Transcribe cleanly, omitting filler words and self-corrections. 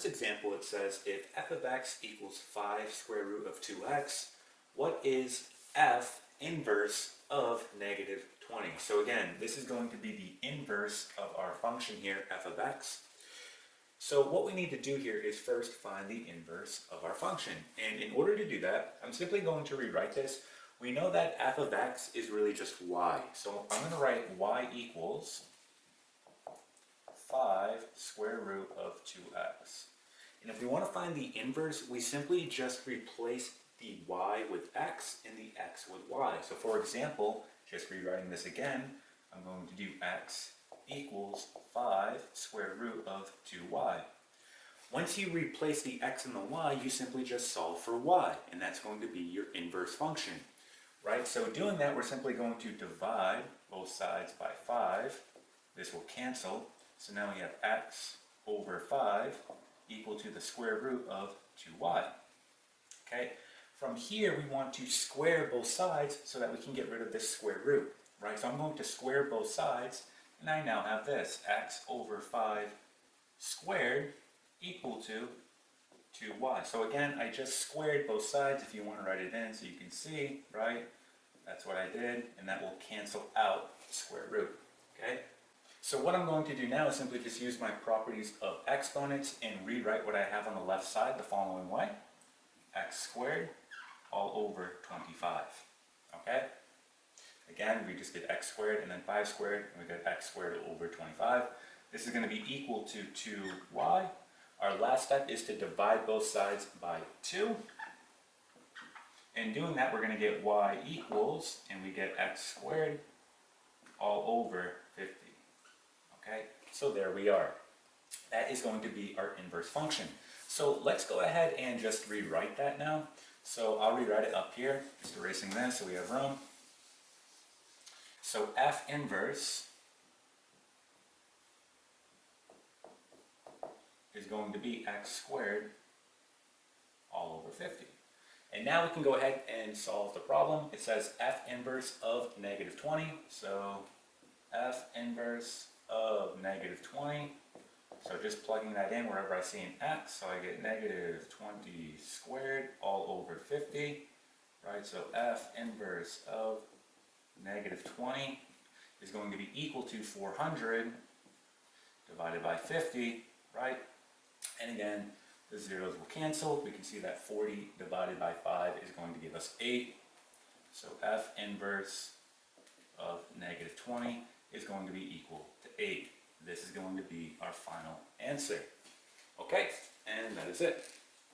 this example it says if f of x equals 5 square root of 2x, what is f inverse of negative 20? So again, this is going to be the inverse of our function here, f of x. So what we need to do here is first find the inverse of our function. And in order to do that, I'm simply going to rewrite this. We know that f of x is really just y. So I'm going to write y equals 5 square root of 2x. And if we want to find the inverse, we simply just replace the y with x and the x with y. So for example, just rewriting this again, I'm going to do x equals 5 square root of 2y. Once you replace the x and the y, you simply just solve for y, and that's going to be your inverse function, right? So doing that, we're simply going to divide both sides by 5. This will cancel. So now we have x over 5 equal to the square root of 2y. Okay? From here, we want to square both sides so that we can get rid of this square root, right? So I'm going to square both sides, and I now have this, x over 5 squared equal to 2y. So again, I just squared both sides if you want to write it in so you can see, right? That's what I did, and that will cancel out the square root, okay? So what I'm going to do now is simply just use my properties of exponents and rewrite what I have on the left side the following way. X squared all over 25, okay? Again, we just did x squared and then 5 squared, and we got x squared over 25. This is going to be equal to 2y. Our last step is to divide both sides by 2. In doing that, we're going to get y equals, and we get x squared all over 50. Okay, so there we are. That is going to be our inverse function. So let's go ahead and just rewrite that now. So I'll rewrite it up here, just erasing this so we have room. So f inverse is going to be x squared all over 50. And now we can go ahead and solve the problem. It says f inverse of negative 20. So f inverse of negative 20. So just plugging that in wherever I see an x, so I get negative 20 squared all over 50, right? So f inverse of negative 20 is going to be equal to 400 divided by 50, right? And again, the zeros will cancel. We can see that 40 divided by 5 is going to give us 8. So f inverse of negative 20 is going to be equal to 8. This is going to be our final answer. Okay, and that is it.